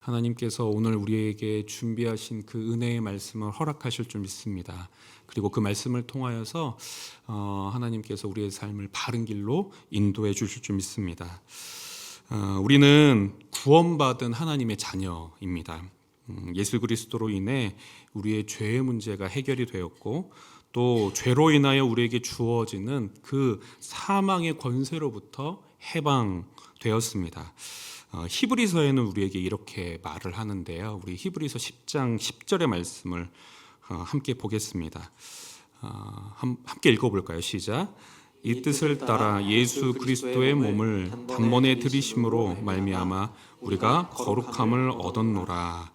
하나님께서 오늘 우리에게 준비하신 그 은혜의 말씀을 허락하실 줄 믿습니다. 그리고 그 말씀을 통하여서 하나님께서 우리의 삶을 바른 길로 인도해 주실 줄 믿습니다. 우리는 구원받은 하나님의 자녀입니다. 예수 그리스도로 인해 우리의 죄의 문제가 해결이 되었고, 또 죄로 인하여 우리에게 주어지는 그 사망의 권세로부터 해방되었습니다. 히브리서에는 우리에게 이렇게 말을 하는데요. 우리 히브리서 10장 10절의 말씀을 함께 보겠습니다. 함께 읽어볼까요? 시작. 이 뜻을 따라 예수 그리스도의 몸을 단번에 들이심으로 말미암아 우리가 거룩함을 얻었노라.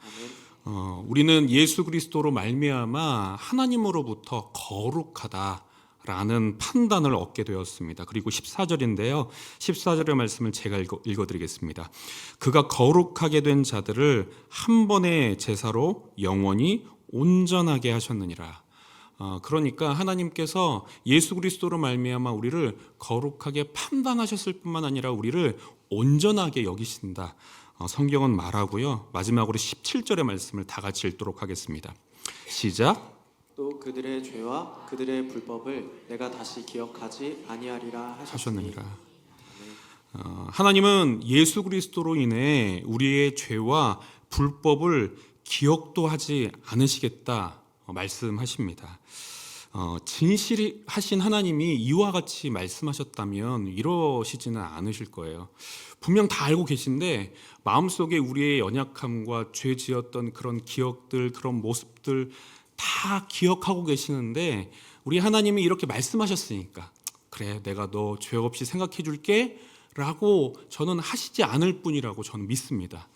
우리는 예수 그리스도로 말미암아 하나님으로부터 거룩하다라는 판단을 얻게 되었습니다. 그리고 14절인데요. 14절의 말씀을 제가 읽어드리겠습니다. 그가 거룩하게 된 자들을 한 번의 제사로 영원히 온전하게 하셨느니라. 그러니까 하나님께서 예수 그리스도로 말미암아 우리를 거룩하게 판단하셨을 뿐만 아니라 우리를 온전하게 여기신다. 성경은 말하고요. 마지막으로 17절의 말씀을 다 같이 읽도록 하겠습니다. 시작. 또 그들의 죄와 그들의 불법을 내가 다시 기억하지 아니하리라 하셨느니라. 하나님은 예수 그리스도로 인해 우리의 죄와 불법을 기억도 하지 않으시겠다 말씀하십니다. 진실하신 하나님이 이와 같이 말씀하셨다면 이러시지는 않으실 거예요. 분명 다 알고 계신데 마음속에 우리의 연약함과 죄 지었던 그런 기억들, 그런 모습들 다 기억하고 계시는데, 우리 하나님이 이렇게 말씀하셨으니까 그래, 내가 너 죄 없이 생각해 줄게 라고 저는 하시지 않을 뿐이라고 저는 믿습니다.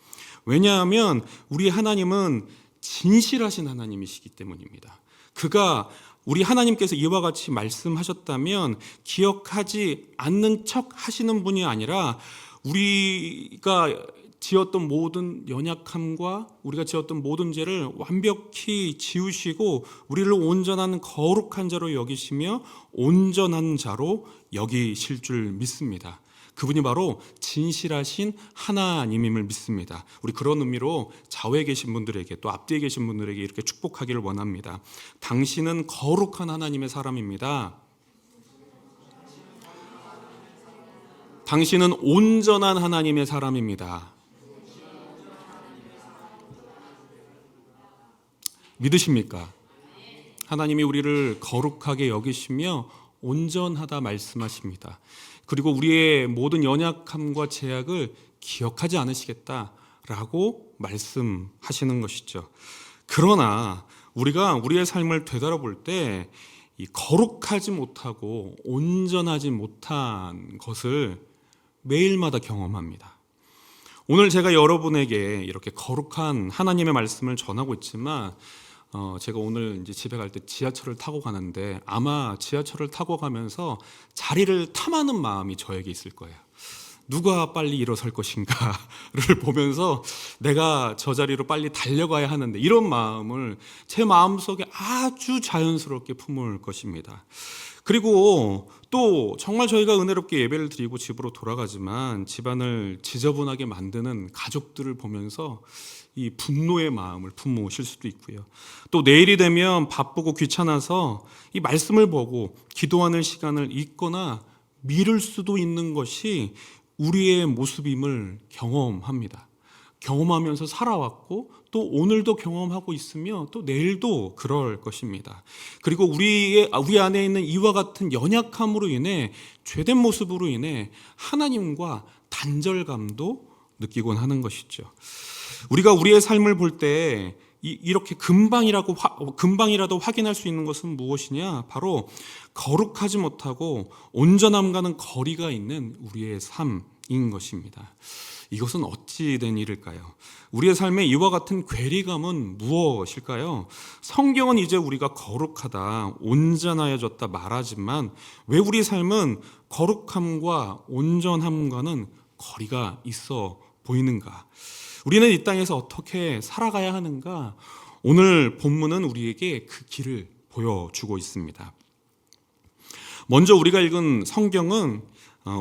왜냐하면 우리 하나님은 진실하신 하나님이시기 때문입니다. 그가 우리 하나님께서 이와 같이 말씀하셨다면 기억하지 않는 척 하시는 분이 아니라 우리가 지었던 모든 연약함과 우리가 지었던 모든 죄를 완벽히 지우시고 우리를 온전한 거룩한 자로 여기시며 온전한 자로 여기실 줄 믿습니다. 그분이 바로 진실하신 하나님임을 믿습니다. 우리 그런 의미로 좌우에 계신 분들에게, 또 앞뒤에 계신 분들에게 이렇게 축복하기를 원합니다. 당신은 거룩한 하나님의 사람입니다. 당신은 온전한 하나님의 사람입니다. 믿으십니까? 하나님이 우리를 거룩하게 여기시며 온전하다 말씀하십니다. 그리고 우리의 모든 연약함과 제약을 기억하지 않으시겠다라고 말씀하시는 것이죠. 그러나 우리가 우리의 삶을 되돌아볼 때 이 거룩하지 못하고 온전하지 못한 것을 매일마다 경험합니다. 오늘 제가 여러분에게 이렇게 거룩한 하나님의 말씀을 전하고 있지만 제가 오늘 이제 집에 갈 때 지하철을 타고 가는데 아마 지하철을 타고 가면서 자리를 탐하는 마음이 저에게 있을 거예요. 누가 빨리 일어설 것인가를 보면서 내가 저 자리로 빨리 달려가야 하는데, 이런 마음을 제 마음속에 아주 자연스럽게 품을 것입니다. 그리고 또 정말 저희가 은혜롭게 예배를 드리고 집으로 돌아가지만 집안을 지저분하게 만드는 가족들을 보면서 이 분노의 마음을 품으실 수도 있고요. 또 내일이 되면 바쁘고 귀찮아서 이 말씀을 보고 기도하는 시간을 잊거나 미룰 수도 있는 것이 우리의 모습임을 경험합니다. 경험하면서 살아왔고 또 오늘도 경험하고 있으며 또 내일도 그럴 것입니다. 그리고 우리 안에 있는 이와 같은 연약함으로 인해, 죄된 모습으로 인해 하나님과 단절감도 느끼곤 하는 것이죠. 우리가 우리의 삶을 볼 때 이렇게 금방이라도 확인할 수 있는 것은 무엇이냐? 바로 거룩하지 못하고 온전함과는 거리가 있는 우리의 삶인 것입니다. 이것은 어찌 된 일일까요? 우리의 삶에 이와 같은 괴리감은 무엇일까요? 성경은 이제 우리가 거룩하다, 온전하여졌다 말하지만 왜 우리 삶은 거룩함과 온전함과는 거리가 있어 보이는가? 우리는 이 땅에서 어떻게 살아가야 하는가? 오늘 본문은 우리에게 그 길을 보여주고 있습니다. 먼저 우리가 읽은 성경은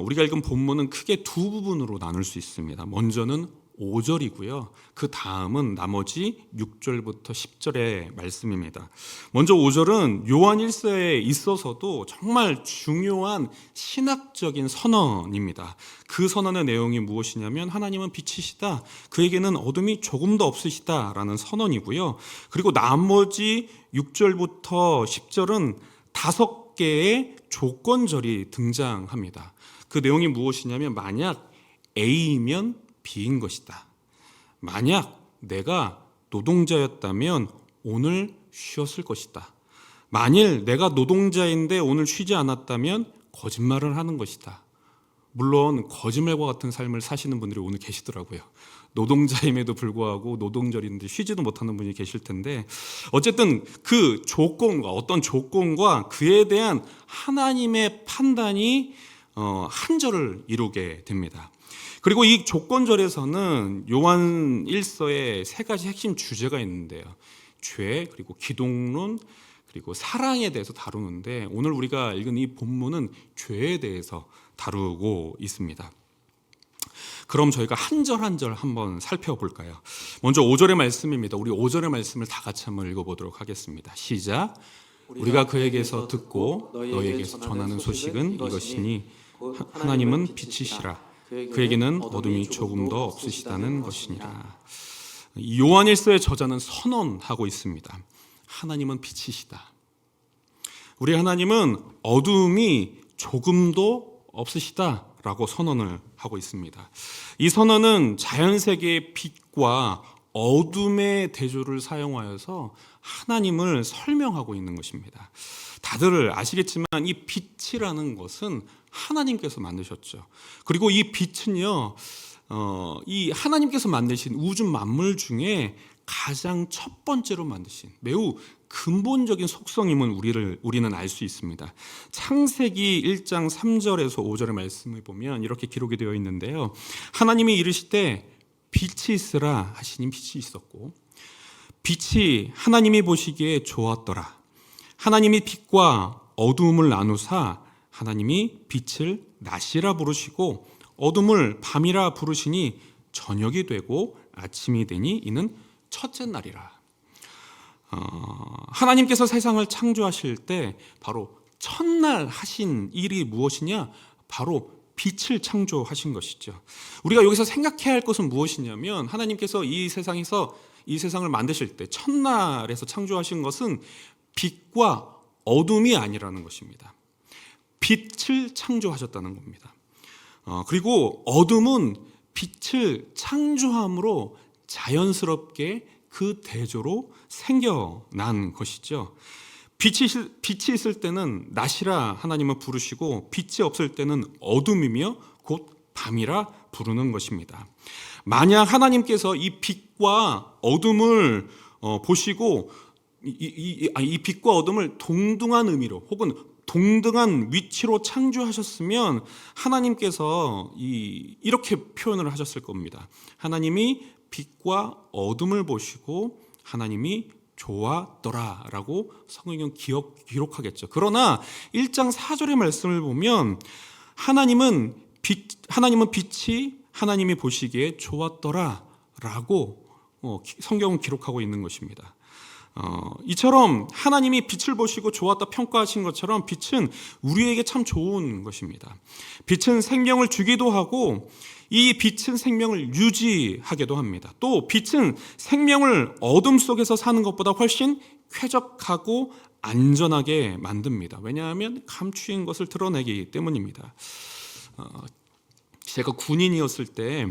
우리가 읽은 본문은 크게 두 부분으로 나눌 수 있습니다. 먼저는 5절이고요. 그 다음은 나머지 6절부터 10절의 말씀입니다. 먼저 5절은 요한 1서에 있어서도 정말 중요한 신학적인 선언입니다. 그 선언의 내용이 무엇이냐면 하나님은 빛이시다. 그에게는 어둠이 조금도 없으시다라는 선언이고요. 그리고 나머지 6절부터 10절은 5개의 조건절이 등장합니다. 그 내용이 무엇이냐면 만약 A이면 B인 것이다. 만약 내가 노동자였다면 오늘 쉬었을 것이다. 만일 내가 노동자인데 오늘 쉬지 않았다면 거짓말을 하는 것이다. 물론 거짓말과 같은 삶을 사시는 분들이 오늘 계시더라고요. 노동자임에도 불구하고 노동절인데 쉬지도 못하는 분이 계실 텐데 어쨌든 그 조건과 어떤 조건과 그에 대한 하나님의 판단이 한 절을 이루게 됩니다. 그리고 이 조건절에서는 요한 1서에 3가지 핵심 주제가 있는데요. 죄, 그리고 기독론, 그리고 사랑에 대해서 다루는데 오늘 우리가 읽은 이 본문은 죄에 대해서 다루고 있습니다. 그럼 저희가 한 절 한 절 한번 살펴볼까요? 먼저 5절의 말씀입니다. 우리 5절의 말씀을 다 같이 한번 읽어보도록 하겠습니다. 시작. 우리가 그에게서 듣고 너희에게서 전하는 소식은 이것이니 하나님은 빛이시라. 그에게는 어둠이 조금도 없으시다는 것이니라. 요한 1서의 저자는 선언하고 있습니다. 하나님은 빛이시다. 우리 하나님은 어둠이 조금도 없으시다라고 선언을 하고 있습니다. 이 선언은 자연세계의 빛과 어둠의 대조를 사용하여서 하나님을 설명하고 있는 것입니다. 다들 아시겠지만 이 빛이라는 것은 하나님께서 만드셨죠. 그리고 이 빛은요, 이 하나님께서 만드신 우주 만물 중에 가장 첫 번째로 만드신 매우 근본적인 속성임은 우리는 알 수 있습니다. 창세기 1장 3절에서 5절의 말씀을 보면 이렇게 기록이 되어 있는데요. 하나님이 이르시되 빛이 있으라 하시니 빛이 있었고 빛이 하나님이 보시기에 좋았더라. 하나님이 빛과 어두움을 나누사 하나님이 빛을 낮이라 부르시고 어둠을 밤이라 부르시니 저녁이 되고 아침이 되니 이는 첫째 날이라. 하나님께서 세상을 창조하실 때 바로 첫날 하신 일이 무엇이냐? 바로 빛을 창조하신 것이죠. 우리가 여기서 생각해야 할 것은 무엇이냐면 하나님께서 이 세상을 만드실 때 첫날에서 창조하신 것은 빛과 어둠이 아니라는 것입니다. 빛을 창조하셨다는 겁니다. 그리고 어둠은 빛을 창조함으로 자연스럽게 그 대조로 생겨난 것이죠. 빛이 있을 때는 낮이라 하나님은 부르시고 빛이 없을 때는 어둠이며 곧 밤이라 부르는 것입니다. 만약 하나님께서 이 빛과 어둠을 보시고 이 빛과 어둠을 동등한 의미로 혹은 동등한 위치로 창조하셨으면 하나님께서 이렇게 표현을 하셨을 겁니다. 하나님이 빛과 어둠을 보시고 하나님이 좋았더라라고 성경은 기록하겠죠. 그러나 1장 4절의 말씀을 보면 하나님은 빛이 하나님이 보시기에 좋았더라라고 성경은 기록하고 있는 것입니다. 이처럼 하나님이 빛을 보시고 좋았다 평가하신 것처럼 빛은 우리에게 참 좋은 것입니다. 빛은 생명을 주기도 하고 이 빛은 생명을 유지하기도 합니다. 또 빛은 생명을 어둠 속에서 사는 것보다 훨씬 쾌적하고 안전하게 만듭니다. 왜냐하면 감추인 것을 드러내기 때문입니다. 제가 군인이었을 때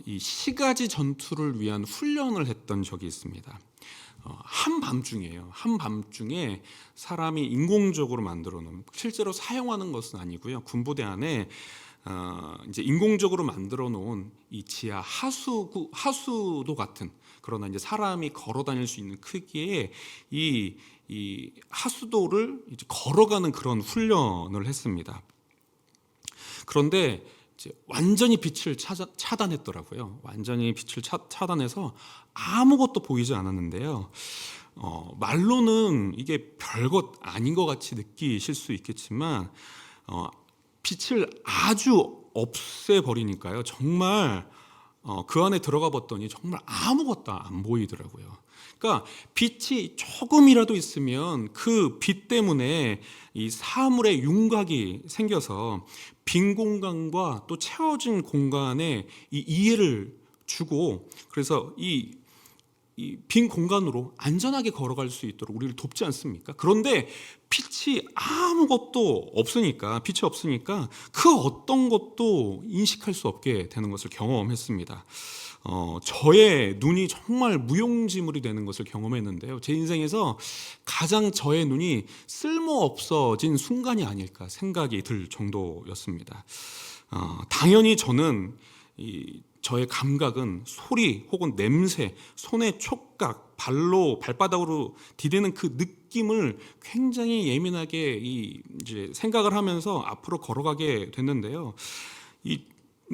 이 시가지 전투를 위한 훈련을 했던 적이 있습니다. 한밤중이에요. 한밤중에 사람이 인공적으로 만들어 놓은, 실제로 사용하는 것은 아니고요. 군부대 안에 이제 인공적으로 만들어 놓은 이 지하 하수도 같은, 그러나 이제 사람이 걸어 다닐 수 있는 크기의 이 하수도를 이제 걸어가는 그런 훈련을 했습니다. 그런데 이제 완전히 빛을 차단했더라고요. 완전히 빛을 차단해서 아무것도 보이지 않았는데요. 말로는 이게 별것 아닌 것 같이 느끼실 수 있겠지만 빛을 아주 없애버리니까요. 정말 그 안에 들어가 봤더니 정말 아무것도 안 보이더라고요. 그러니까 빛이 조금이라도 있으면 그 빛 때문에 이 사물의 윤곽이 생겨서 빈 공간과 또 채워진 공간에 이 이해를 주고, 그래서 이 빈 공간으로 안전하게 걸어갈 수 있도록 우리를 돕지 않습니까? 그런데 빛이 아무것도 없으니까, 빛이 없으니까 그 어떤 것도 인식할 수 없게 되는 것을 경험했습니다. 저의 눈이 정말 무용지물이 되는 것을 경험했는데요. 제 인생에서 가장 저의 눈이 쓸모없어진 순간이 아닐까 생각이 들 정도였습니다. 당연히 저는 저의 감각은 소리 혹은 냄새, 손의 촉각, 발바닥으로 디디는 그 느낌을 굉장히 예민하게 이제 생각을 하면서 앞으로 걸어가게 됐는데요.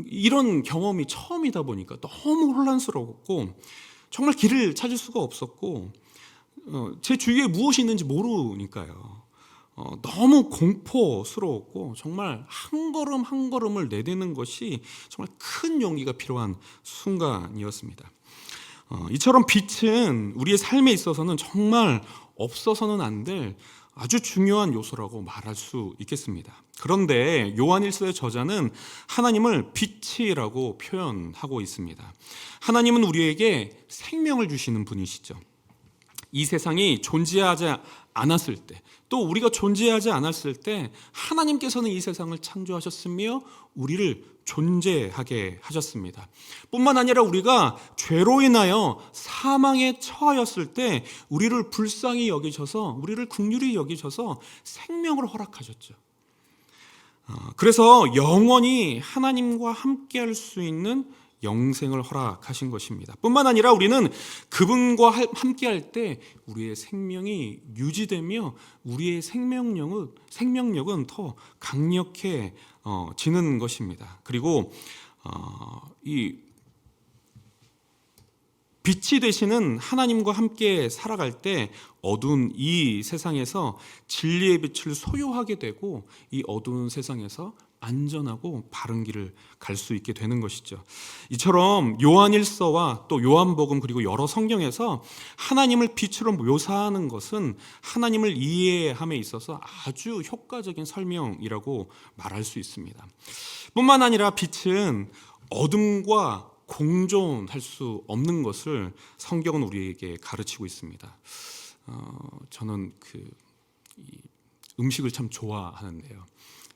이런 경험이 처음이다 보니까 너무 혼란스러웠고 정말 길을 찾을 수가 없었고 제 주위에 무엇이 있는지 모르니까요. 너무 공포스러웠고 정말 한 걸음 한 걸음을 내딛는 것이 정말 큰 용기가 필요한 순간이었습니다. 이처럼 빛은 우리의 삶에 있어서는 정말 없어서는 안 될 아주 중요한 요소라고 말할 수 있겠습니다. 그런데 요한일서의 저자는 하나님을 빛이라고 표현하고 있습니다. 하나님은 우리에게 생명을 주시는 분이시죠. 이 세상이 존재하지 않았을 때, 또 우리가 존재하지 않았을 때 하나님께서는 이 세상을 창조하셨으며 우리를 존재하게 하셨습니다. 뿐만 아니라 우리가 죄로 인하여 사망에 처하였을 때 우리를 불쌍히 여기셔서, 우리를 긍휼히 여기셔서 생명을 허락하셨죠. 그래서 영원히 하나님과 함께할 수 있는 영생을 허락하신 것입니다. 뿐만 아니라 우리는 그분과 함께할 때 우리의 생명이 유지되며 우리의 생명력은 더 강력해지는 것입니다. 그리고 이 빛이 되시는 하나님과 함께 살아갈 때 어두운 이 세상에서 진리의 빛을 소유하게 되고 이 어두운 세상에서 안전하고 바른 길을 갈 수 있게 되는 것이죠. 이처럼 요한일서와 또 요한복음 그리고 여러 성경에서 하나님을 빛으로 묘사하는 것은 하나님을 이해함에 있어서 아주 효과적인 설명이라고 말할 수 있습니다. 뿐만 아니라 빛은 어둠과 공존할 수 없는 것을 성경은 우리에게 가르치고 있습니다. 저는 음식을 참 좋아하는데요.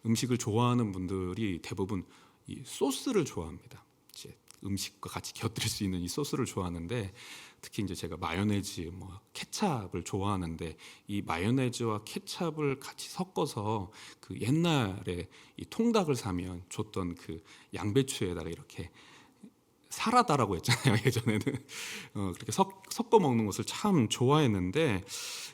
음식을 좋아하는 분들이 대부분 이 소스를 좋아합니다. 이제 음식과 같이 곁들일 수 있는 이 소스를 좋아하는데, 특히 이제 제가 마요네즈, 케찹을 좋아하는데 이 마요네즈와 케찹을 같이 섞어서 그 옛날에 이 통닭을 사면 줬던 그 양배추에다가 이렇게 사라다라고 했잖아요. 예전에는 그렇게 섞어 먹는 것을 참 좋아했는데,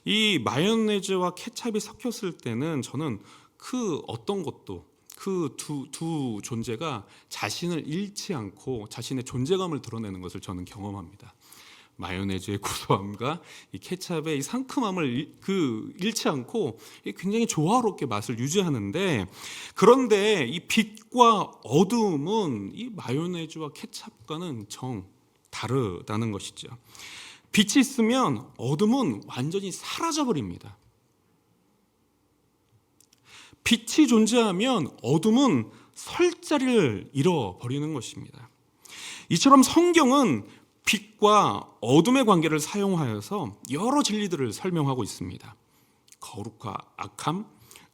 이 마요네즈와 케찹이 섞였을 때는 저는 그 어떤 것도 그 두 존재가 자신을 잃지 않고 자신의 존재감을 드러내는 것을 저는 경험합니다. 마요네즈의 고소함과 이 케찹의 이 상큼함을 잃지 않고 굉장히 조화롭게 맛을 유지하는데, 그런데 이 빛과 어둠은 이 마요네즈와 케찹과는 정 다르다는 것이죠. 빛이 있으면 어둠은 완전히 사라져 버립니다. 빛이 존재하면 어둠은 설 자리를 잃어버리는 것입니다. 이처럼 성경은 빛과 어둠의 관계를 사용하여서 여러 진리들을 설명하고 있습니다. 거룩과 악함,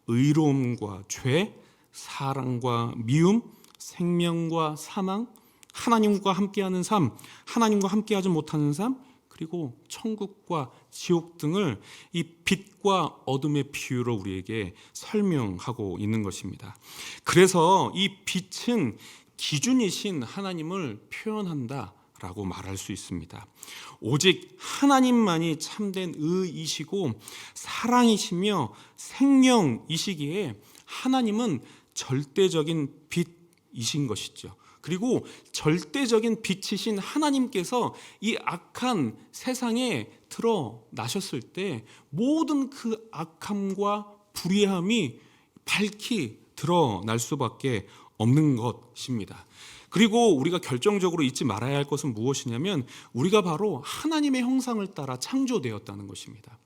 의로움과 죄, 사랑과 미움, 생명과 사망, 하나님과 함께하는 삶, 하나님과 함께하지 못하는 삶, 그리고 천국과 지옥 등을 이 빛과 어둠의 비유로 우리에게 설명하고 있는 것입니다. 그래서 이 빛은 기준이신 하나님을 표현한다라고 말할 수 있습니다. 오직 하나님만이 참된 의이시고 사랑이시며 생명이시기에 하나님은 절대적인 빛이신 것이죠. 그리고 절대적인 빛이신 하나님께서 이 악한 세상에 드러나셨을 때 모든 그 악함과 불의함이 밝히 드러날 수밖에 없는 것입니다. 그리고 우리가 결정적으로 잊지 말아야 할 것은 무엇이냐면 우리가 바로 하나님의 형상을 따라 창조되었다는 것입니다.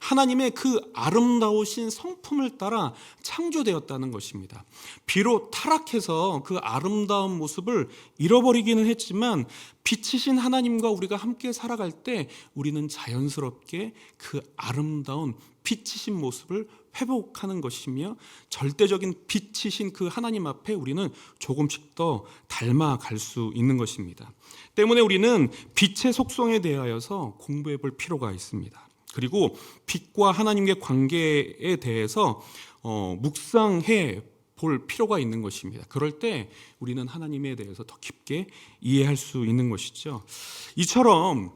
하나님의 그 아름다우신 성품을 따라 창조되었다는 것입니다. 비록 타락해서 그 아름다운 모습을 잃어버리기는 했지만 빛이신 하나님과 우리가 함께 살아갈 때 우리는 자연스럽게 그 아름다운 빛이신 모습을 회복하는 것이며 절대적인 빛이신 그 하나님 앞에 우리는 조금씩 더 닮아갈 수 있는 것입니다. 때문에 우리는 빛의 속성에 대하여서 공부해 볼 필요가 있습니다. 그리고 빛과 하나님의 관계에 대해서 묵상해 볼 필요가 있는 것입니다. 그럴 때 우리는 하나님에 대해서 더 깊게 이해할 수 있는 것이죠. 이처럼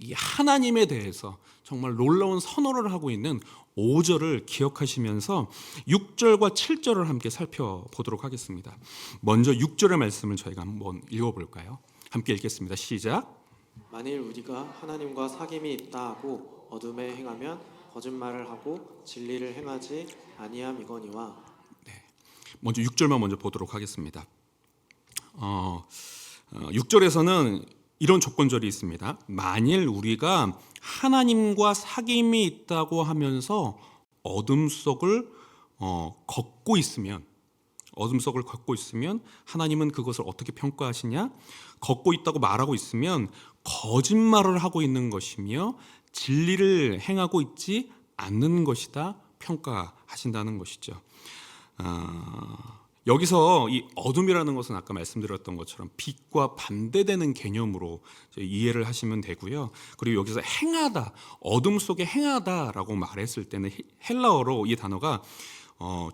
이 하나님에 대해서 정말 놀라운 선언을 하고 있는 5절을 기억하시면서 6절과 7절을 함께 살펴보도록 하겠습니다. 먼저 6절의 말씀을 저희가 한번 읽어볼까요? 함께 읽겠습니다. 시작. 만일 우리가 하나님과 사귐이 있다 하고 어둠에 행하면 거짓말을 하고 진리를 행하지 아니함이거니와. 먼저 6절만 먼저 보도록 하겠습니다. 6절에서는 이런 조건절이 있습니다. 만일 우리가 하나님과 사귐이 있다고 하면서 어둠 속을 걷고 있으면 하나님은 그것을 어떻게 평가하시냐? 걷고 있다고 말하고 있으면 거짓말을 하고 있는 것이며 진리를 행하고 있지 않는 것이다 평가하신다는 것이죠. 여기서 이 어둠이라는 것은 아까 말씀드렸던 것처럼 빛과 반대되는 개념으로 이해를 하시면 되고요. 그리고 여기서 행하다, 어둠 속에 행하다라고 말했을 때는 헬라어로 이 단어가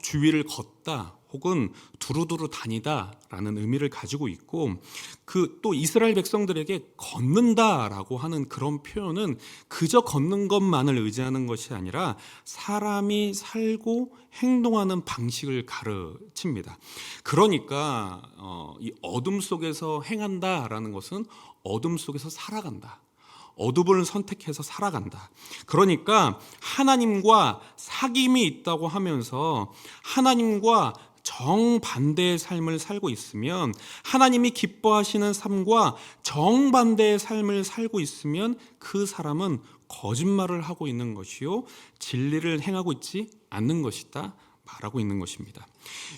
주위를 걷다 혹은 두루두루 다니다라는 의미를 가지고 있고 그 또 이스라엘 백성들에게 걷는다라고 하는 그런 표현은 그저 걷는 것만을 의지하는 것이 아니라 사람이 살고 행동하는 방식을 가르칩니다. 그러니까 이 어둠 속에서 행한다라는 것은 어둠 속에서 살아간다. 어둠을 선택해서 살아간다. 그러니까 하나님과 사귐이 있다고 하면서 하나님과 정반대의 삶을 살고 있으면 하나님이 기뻐하시는 삶과 정반대의 삶을 살고 있으면 그 사람은 거짓말을 하고 있는 것이요 진리를 행하고 있지 않는 것이다 말하고 있는 것입니다.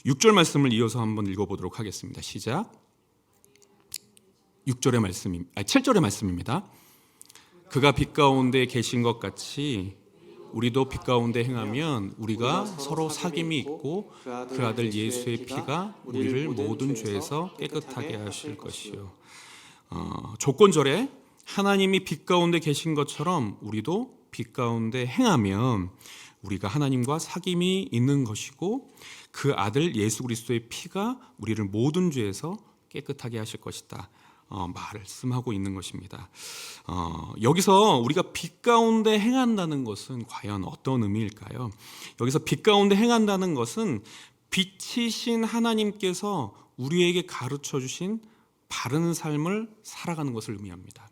6절 말씀을 이어서 한번 읽어보도록 하겠습니다. 시작. 7절의 말씀입니다. 그가 빛 가운데 계신 것 같이 우리도 빛 가운데 행하면 우리가 서로 사귐이 있고 그 아들 예수의 피가 우리를 모든 죄에서 깨끗하게 하실 것이요. 조건절에 하나님이 빛 가운데 계신 것처럼 우리도 빛 가운데 행하면 우리가 하나님과 사귐이 있는 것이고 그 아들 예수 그리스도의 피가 우리를 모든 죄에서 깨끗하게 하실 것이다. 말씀하고 있는 것입니다. 여기서 우리가 빛 가운데 행한다는 것은 과연 어떤 의미일까요? 여기서 빛 가운데 행한다는 것은 빛이신 하나님께서 우리에게 가르쳐 주신 바른 삶을 살아가는 것을 의미합니다.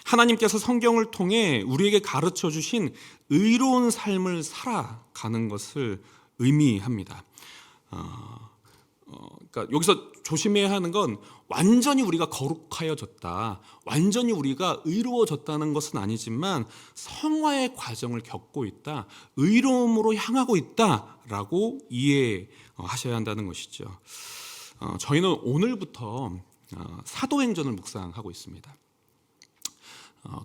하나님께서 성경을 통해 우리에게 가르쳐 주신 의로운 삶을 살아가는 것을 의미합니다. 그러니까 여기서 조심해야 하는 건 완전히 우리가 거룩하여졌다, 완전히 우리가 의로워졌다는 것은 아니지만 성화의 과정을 겪고 있다, 의로움으로 향하고 있다라고 이해하셔야 한다는 것이죠. 저희는 오늘부터 사도행전을 묵상하고 있습니다.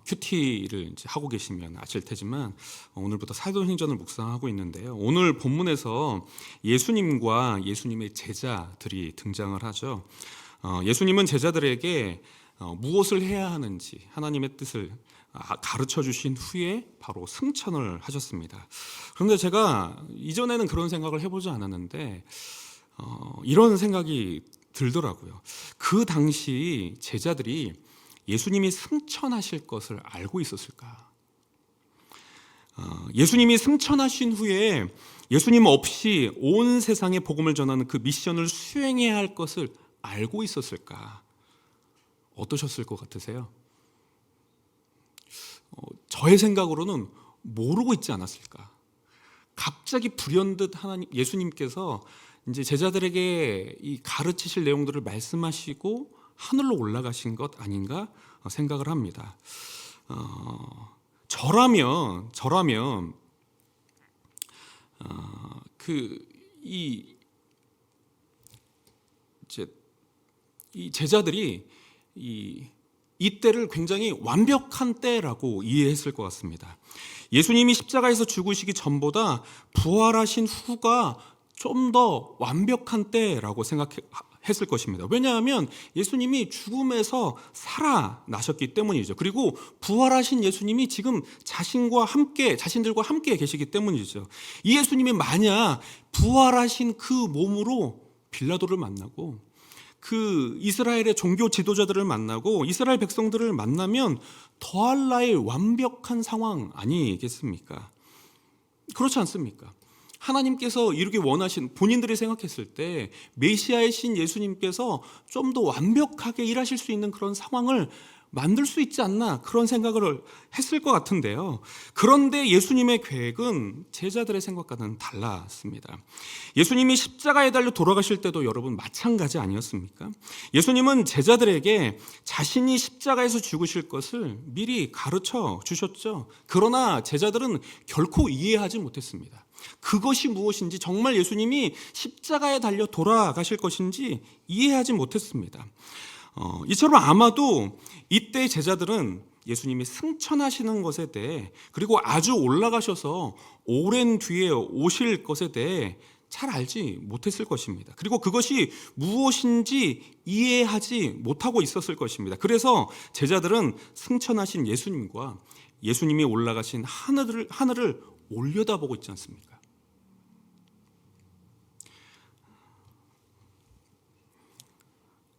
큐티를 이제 하고 계시면 아실 테지만 오늘부터 사도행전을 묵상하고 있는데요. 오늘 본문에서 예수님과 예수님의 제자들이 등장을 하죠. 예수님은 제자들에게 무엇을 해야 하는지 하나님의 뜻을 가르쳐 주신 후에 바로 승천을 하셨습니다. 그런데 제가 이전에는 그런 생각을 해보지 않았는데 이런 생각이 들더라고요. 그 당시 제자들이 예수님이 승천하실 것을 알고 있었을까? 예수님이 승천하신 후에 예수님 없이 온 세상에 복음을 전하는 그 미션을 수행해야 할 것을 알고 있었을까? 어떠셨을 것 같으세요? 저의 생각으로는 모르고 있지 않았을까? 갑자기 불현듯 예수님께서 이제 제자들에게 이 가르치실 내용들을 말씀하시고 하늘로 올라가신 것 아닌가 생각을 합니다. 저라면 이 제자들이 이 때를 굉장히 완벽한 때라고 이해했을 것 같습니다. 예수님이 십자가에서 죽으시기 전보다 부활하신 후가 좀 더 완벽한 때라고 생각했을 것입니다. 왜냐하면 예수님이 죽음에서 살아나셨기 때문이죠. 그리고 부활하신 예수님이 지금 자신들과 함께 계시기 때문이죠. 이 예수님이 만약 부활하신 그 몸으로 빌라도를 만나고 그 이스라엘의 종교 지도자들을 만나고 이스라엘 백성들을 만나면 더할 나위 완벽한 상황 아니겠습니까? 그렇지 않습니까? 하나님께서 이루기 원하신, 본인들이 생각했을 때 메시아의 신 예수님께서 좀 더 완벽하게 일하실 수 있는 그런 상황을 만들 수 있지 않나, 그런 생각을 했을 것 같은데요. 그런데 예수님의 계획은 제자들의 생각과는 달랐습니다. 예수님이 십자가에 달려 돌아가실 때도 여러분 마찬가지 아니었습니까? 예수님은 제자들에게 자신이 십자가에서 죽으실 것을 미리 가르쳐 주셨죠. 그러나 제자들은 결코 이해하지 못했습니다. 그것이 무엇인지, 정말 예수님이 십자가에 달려 돌아가실 것인지 이해하지 못했습니다. 이처럼 아마도 이때 제자들은 예수님이 승천하시는 것에 대해, 그리고 아주 올라가셔서 오랜 뒤에 오실 것에 대해 잘 알지 못했을 것입니다. 그리고 그것이 무엇인지 이해하지 못하고 있었을 것입니다. 그래서 제자들은 승천하신 예수님과 예수님이 올라가신 하늘을 올려다보고 있지 않습니까?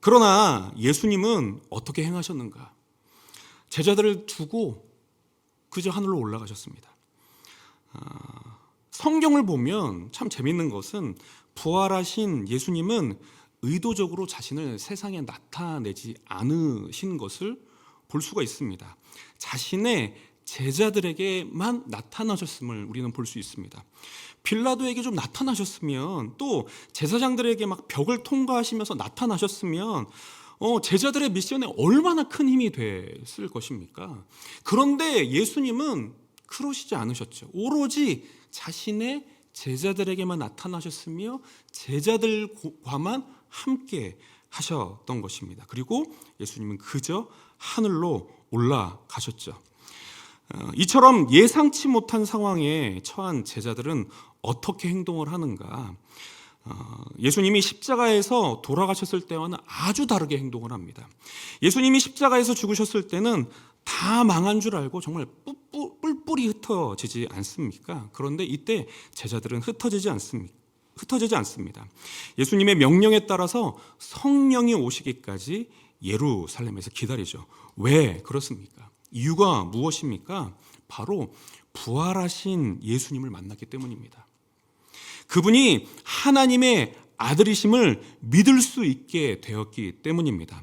그러나 예수님은 어떻게 행하셨는가? 제자들을 두고 그저 하늘로 올라가셨습니다. 성경을 보면 참 재밌는 것은 부활하신 예수님은 의도적으로 자신을 세상에 나타내지 않으신 것을 볼 수가 있습니다. 자신의 제자들에게만 나타나셨음을 우리는 볼 수 있습니다. 빌라도에게 좀 나타나셨으면, 또 제사장들에게 막 벽을 통과하시면서 나타나셨으면 제자들의 미션에 얼마나 큰 힘이 됐을 것입니까? 그런데 예수님은 그러시지 않으셨죠. 오로지 자신의 제자들에게만 나타나셨으며 제자들과만 함께 하셨던 것입니다. 그리고 예수님은 그저 하늘로 올라가셨죠. 이처럼 예상치 못한 상황에 처한 제자들은 어떻게 행동을 하는가? 예수님이 십자가에서 돌아가셨을 때와는 아주 다르게 행동을 합니다. 예수님이 십자가에서 죽으셨을 때는 다 망한 줄 알고 정말 뿔뿔이 흩어지지 않습니까? 그런데 이때 제자들은 흩어지지 않습니다. 예수님의 명령에 따라서 성령이 오시기까지 예루살렘에서 기다리죠. 왜 그렇습니까? 이유가 무엇입니까? 바로 부활하신 예수님을 만났기 때문입니다. 그분이 하나님의 아들이심을 믿을 수 있게 되었기 때문입니다.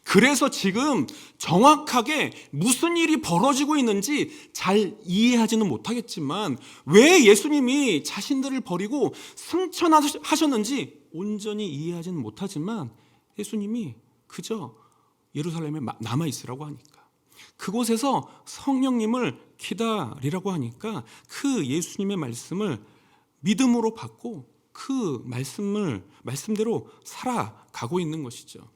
그래서 지금 정확하게 무슨 일이 벌어지고 있는지 잘 이해하지는 못하겠지만, 왜 예수님이 자신들을 버리고 승천하셨는지 온전히 이해하지는 못하지만, 예수님이 그저 예루살렘에 남아있으라고 하니까, 그곳에서 성령님을 기다리라고 하니까 그 예수님의 말씀을 믿음으로 받고 그 말씀대로 살아가고 있는 것이죠.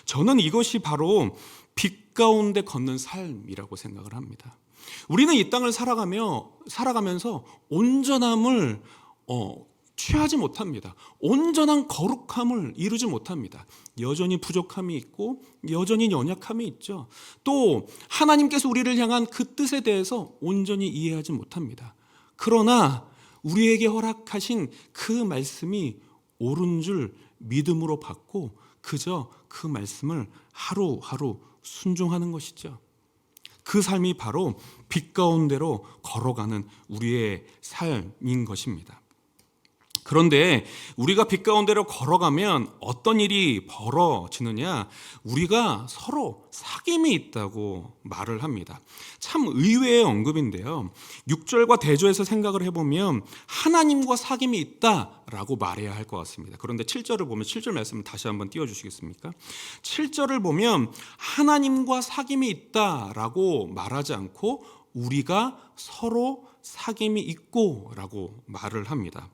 저는 이것이 바로 빛 가운데 걷는 삶이라고 생각을 합니다. 우리는 이 땅을 살아가면서 온전함을 취하지 못합니다. 온전한 거룩함을 이루지 못합니다. 여전히 부족함이 있고 여전히 연약함이 있죠. 또 하나님께서 우리를 향한 그 뜻에 대해서 온전히 이해하지 못합니다. 그러나 우리에게 허락하신 그 말씀이 옳은 줄 믿음으로 받고 그저 그 말씀을 하루하루 순종하는 것이죠. 그 삶이 바로 빛 가운데로 걸어가는 우리의 삶인 것입니다. 그런데 우리가 빛 가운데로 걸어가면 어떤 일이 벌어지느냐? 우리가 서로 사귐이 있다고 말을 합니다. 참 의외의 언급인데요. 6절과 대조해서 생각을 해보면 하나님과 사귐이 있다라고 말해야 할 것 같습니다. 그런데 7절을 보면 7절 말씀을 다시 한번 띄워주시겠습니까? 7절을 보면 하나님과 사귐이 있다라고 말하지 않고 우리가 서로 사귐이 있고 라고 말을 합니다.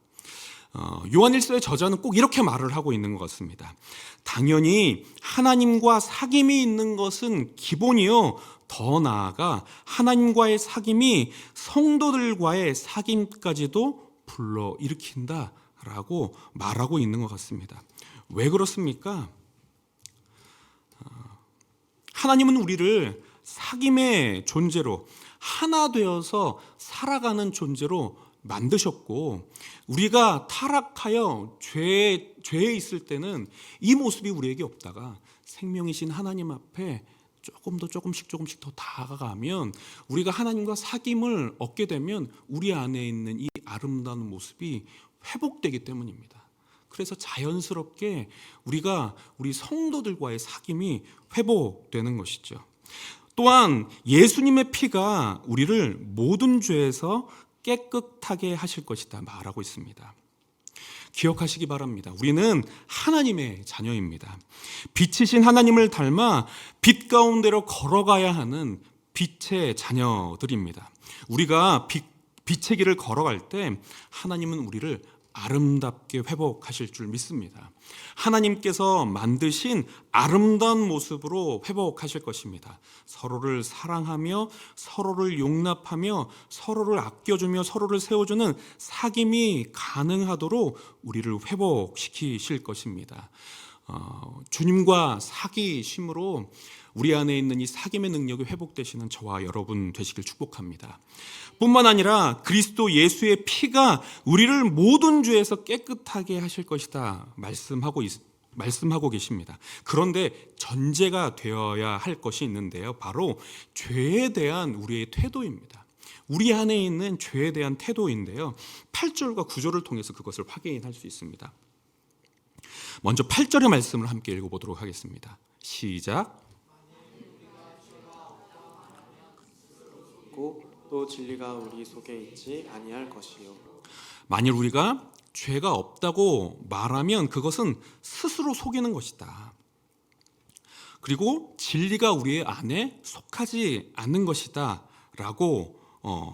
요한일서의 저자는 꼭 이렇게 말을 하고 있는 것 같습니다. 당연히 하나님과 사귐이 있는 것은 기본이요. 더 나아가 하나님과의 사귐이 성도들과의 사귐까지도 불러일으킨다라고 말하고 있는 것 같습니다. 왜 그렇습니까? 하나님은 우리를 사귐의 존재로 하나 되어서 살아가는 존재로 만드셨고 우리가 타락하여 죄에 있을 때는 이 모습이 우리에게 없다가 생명이신 하나님 앞에 조금씩 더 다가가면 우리가 하나님과 사귐을 얻게 되면 우리 안에 있는 이 아름다운 모습이 회복되기 때문입니다. 그래서 자연스럽게 우리가 우리 성도들과의 사귐이 회복되는 것이죠. 또한 예수님의 피가 우리를 모든 죄에서 깨끗하게 하실 것이다 말하고 있습니다. 기억하시기 바랍니다. 우리는 하나님의 자녀입니다. 빛이신 하나님을 닮아 빛 가운데로 걸어가야 하는 빛의 자녀들입니다. 우리가 빛의 길을 걸어갈 때 하나님은 우리를 아름답게 회복하실 줄 믿습니다. 하나님께서 만드신 아름다운 모습으로 회복하실 것입니다. 서로를 사랑하며 서로를 용납하며 서로를 아껴주며 서로를 세워주는 사귐이 가능하도록 우리를 회복시키실 것입니다. 주님과 사귀심으로 우리 안에 있는 이 사귐의 능력이 회복되시는 저와 여러분 되시길 축복합니다. 뿐만 아니라 그리스도 예수의 피가 우리를 모든 죄에서 깨끗하게 하실 것이다 말씀하고 계십니다. 그런데 전제가 되어야 할 것이 있는데요. 바로 죄에 대한 우리의 태도입니다. 우리 안에 있는 죄에 대한 태도인데요. 8절과 9절을 통해서 그것을 확인할 수 있습니다. 먼저 8절의 말씀을 함께 읽어보도록 하겠습니다. 시작. 또 진리가 우리 속에 있지 아니할 것이요. 만일 우리가 죄가 없다고 말하면 그것은 스스로 속이는 것이다. 그리고 진리가 우리 안에 속하지 않는 것이다 라고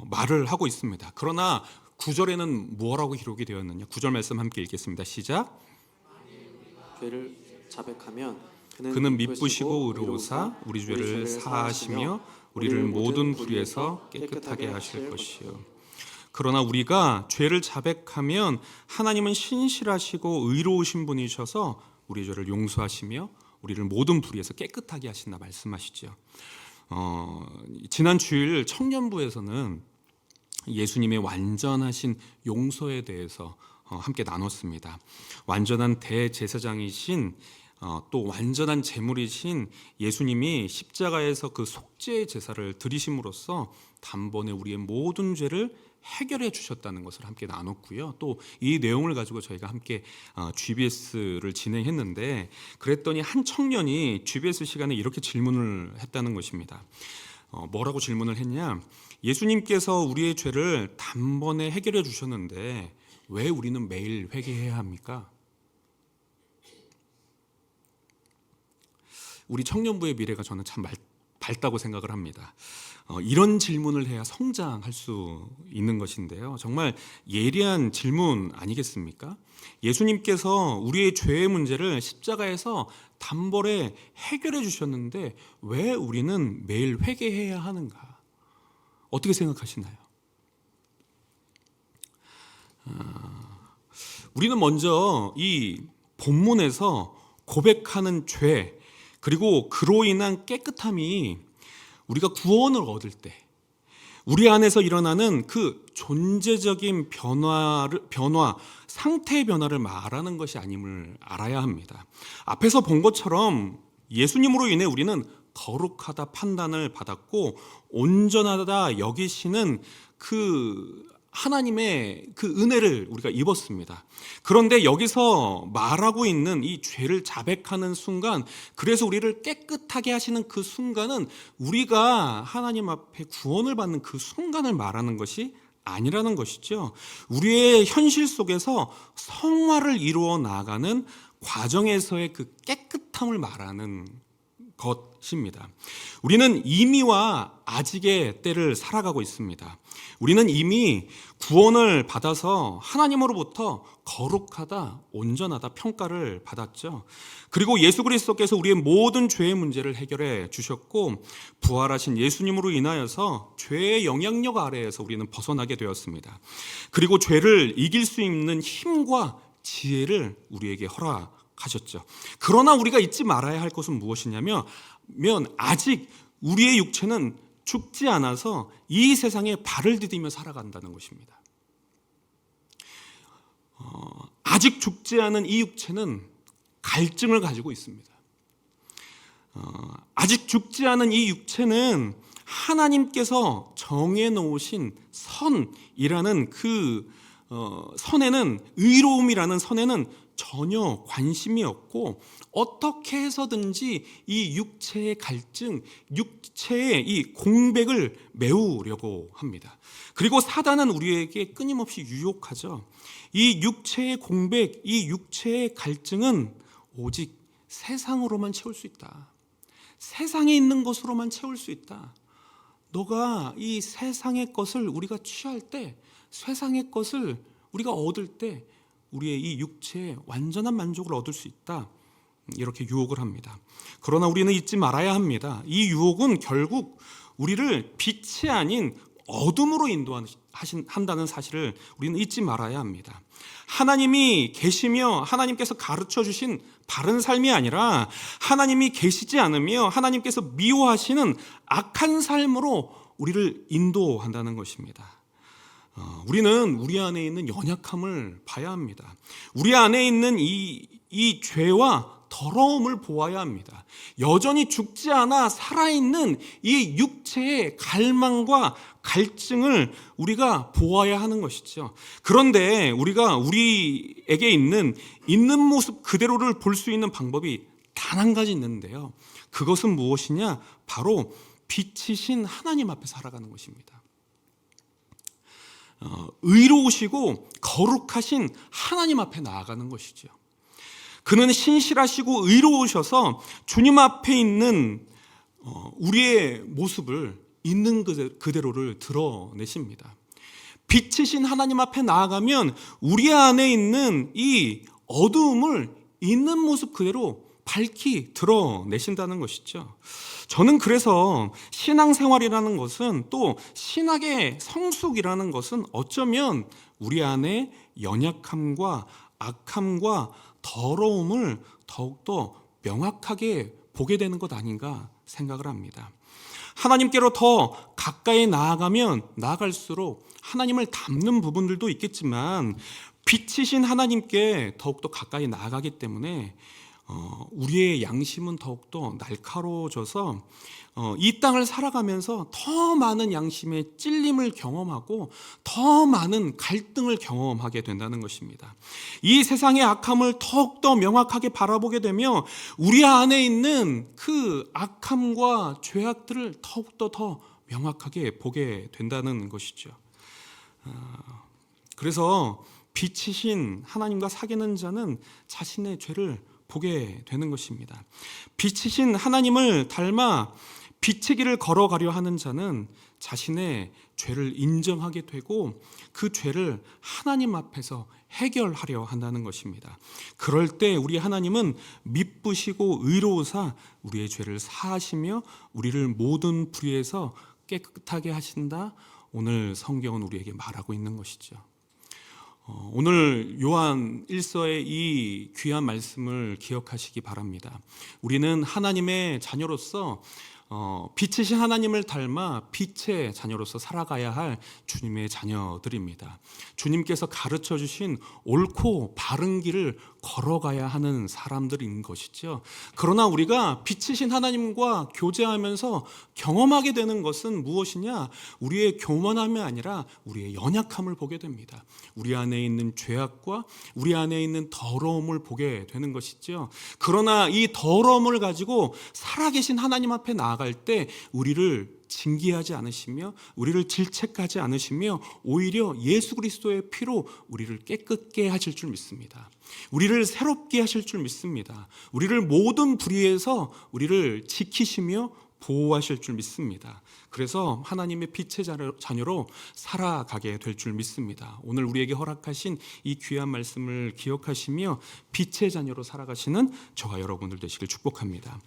말을 하고 있습니다. 그러나 9절에는 뭐라고 기록이 되었느냐? 9절 말씀 함께 읽겠습니다. 시작. 죄를 자백하면 그는 미쁘시고 의로우사 우리 죄를 사하시며 우리를 모든 불의에서 깨끗하게 하실 것이요. 그러나 우리가 죄를 자백하면 하나님은 신실하시고 의로우신 분이셔서 우리 죄를 용서하시며 우리를 모든 불의에서 깨끗하게 하신다 말씀하시죠. 지난 주일 청년부에서는 예수님의 완전하신 용서에 대해서 함께 나눴습니다. 완전한 대제사장이신 또 완전한 제물이신 예수님이 십자가에서 그 속죄의 제사를 드리심으로써 단번에 우리의 모든 죄를 해결해 주셨다는 것을 함께 나눴고요. 또 이 내용을 가지고 저희가 함께 GBS를 진행했는데 그랬더니 한 청년이 GBS 시간에 이렇게 질문을 했다는 것입니다. 뭐라고 질문을 했냐? 예수님께서 우리의 죄를 단번에 해결해 주셨는데 왜 우리는 매일 회개해야 합니까? 우리 청년부의 미래가 저는 참 밝다고 생각을 합니다. 이런 질문을 해야 성장할 수 있는 것인데요. 정말 예리한 질문 아니겠습니까? 예수님께서 우리의 죄의 문제를 십자가에서 단번에 해결해 주셨는데 왜 우리는 매일 회개해야 하는가? 어떻게 생각하시나요? 우리는 먼저 이 본문에서 고백하는 죄 그리고 그로 인한 깨끗함이 우리가 구원을 얻을 때 우리 안에서 일어나는 그 존재적인 변화, 상태의 변화를 말하는 것이 아님을 알아야 합니다. 앞에서 본 것처럼 예수님으로 인해 우리는 거룩하다 판단을 받았고 온전하다 여기시는 그 하나님의 그 은혜를 우리가 입었습니다. 그런데 여기서 말하고 있는 이 죄를 자백하는 순간, 그래서 우리를 깨끗하게 하시는 그 순간은 우리가 하나님 앞에 구원을 받는 그 순간을 말하는 것이 아니라는 것이죠. 우리의 현실 속에서 성화를 이루어 나가는 과정에서의 그 깨끗함을 말하는 것입니다. 우리는 이미와 아직의 때를 살아가고 있습니다. 우리는 이미 구원을 받아서 하나님으로부터 거룩하다, 온전하다 평가를 받았죠. 그리고 예수 그리스도께서 우리의 모든 죄의 문제를 해결해 주셨고, 부활하신 예수님으로 인하여서 죄의 영향력 아래에서 우리는 벗어나게 되었습니다. 그리고 죄를 이길 수 있는 힘과 지혜를 우리에게 허락하셨죠. 그러나 우리가 잊지 말아야 할 것은 무엇이냐면, 아직 우리의 육체는 죽지 않아서 이 세상에 발을 디디며 살아간다는 것입니다. 아직 죽지 않은 이 육체는 갈증을 가지고 있습니다. 아직 죽지 않은 이 육체는 하나님께서 정해놓으신 선이라는 그 선에는, 의로움이라는 선에는 전혀 관심이 없고, 어떻게 해서든지 이 육체의 갈증, 육체의 이 공백을 메우려고 합니다. 그리고 사단은 우리에게 끊임없이 유혹하죠. 이 육체의 공백, 이 육체의 갈증은 오직 세상으로만 채울 수 있다. 세상에 있는 것으로만 채울 수 있다. 너가 이 세상의 것을 우리가 취할 때, 세상의 것을 우리가 얻을 때 우리의 이 육체에 완전한 만족을 얻을 수 있다. 이렇게 유혹을 합니다. 그러나 우리는 잊지 말아야 합니다. 이 유혹은 결국 우리를 빛이 아닌 어둠으로 인도한다는 사실을 우리는 잊지 말아야 합니다. 하나님이 계시며 하나님께서 가르쳐 주신 바른 삶이 아니라, 하나님이 계시지 않으며 하나님께서 미워하시는 악한 삶으로 우리를 인도한다는 것입니다. 우리는 우리 안에 있는 연약함을 봐야 합니다. 우리 안에 있는 이 죄와 더러움을 보아야 합니다. 여전히 죽지 않아 살아있는 이 육체의 갈망과 갈증을 우리가 보아야 하는 것이죠. 그런데 우리가 우리에게 있는 모습 그대로를 볼 수 있는 방법이 단 한 가지 있는데요. 그것은 무엇이냐? 바로 빛이신 하나님 앞에 살아가는 것입니다. 의로우시고 거룩하신 하나님 앞에 나아가는 것이죠. 그는 신실하시고 의로우셔서 주님 앞에 있는 우리의 모습을 있는 그대로를 드러내십니다. 빛이신 하나님 앞에 나아가면 우리 안에 있는 이 어두움을 있는 모습 그대로 밝히 드러내신다는 것이죠. 저는 그래서 신앙생활이라는 것은, 또 신학의 성숙이라는 것은 어쩌면 우리 안에 연약함과 악함과 더러움을 더욱더 명확하게 보게 되는 것 아닌가 생각을 합니다. 하나님께로 더 가까이 나아가면 나아갈수록 하나님을 닮는 부분들도 있겠지만, 빛이신 하나님께 더욱더 가까이 나아가기 때문에 우리의 양심은 더욱더 날카로워져서 이 땅을 살아가면서 더 많은 양심의 찔림을 경험하고 더 많은 갈등을 경험하게 된다는 것입니다. 이 세상의 악함을 더욱더 명확하게 바라보게 되며 우리 안에 있는 그 악함과 죄악들을 더욱더 더 명확하게 보게 된다는 것이죠. 그래서 빛이신 하나님과 사귀는 자는 자신의 죄를 보게 되는 것입니다. 빛이신 하나님을 닮아 빛의 길을 걸어가려 하는 자는 자신의 죄를 인정하게 되고 그 죄를 하나님 앞에서 해결하려 한다는 것입니다. 그럴 때 우리 하나님은 미쁘시고 의로우사 우리의 죄를 사하시며 우리를 모든 불의에서 깨끗하게 하신다. 오늘 성경은 우리에게 말하고 있는 것이죠. 오늘 요한 1서의 이 귀한 말씀을 기억하시기 바랍니다. 우리는 하나님의 자녀로서 빛이신 하나님을 닮아 빛의 자녀로서 살아가야 할 주님의 자녀들입니다. 주님께서 가르쳐 주신 옳고 바른 길을 걸어가야 하는 사람들인 것이죠. 그러나 우리가 빛이신 하나님과 교제하면서 경험하게 되는 것은 무엇이냐? 우리의 교만함이 아니라 우리의 연약함을 보게 됩니다. 우리 안에 있는 죄악과 우리 안에 있는 더러움을 보게 되는 것이죠. 그러나 이 더러움을 가지고 살아계신 하나님 앞에 나아갈 때 우리를 징계하지 않으시며 우리를 질책하지 않으시며 오히려 예수 그리스도의 피로 우리를 깨끗게 하실 줄 믿습니다. 우리를 새롭게 하실 줄 믿습니다. 우리를 모든 불의에서 우리를 지키시며 보호하실 줄 믿습니다. 그래서 하나님의 빛의 자녀로 살아가게 될 줄 믿습니다. 오늘 우리에게 허락하신 이 귀한 말씀을 기억하시며 빛의 자녀로 살아가시는 저와 여러분들 되시길 축복합니다.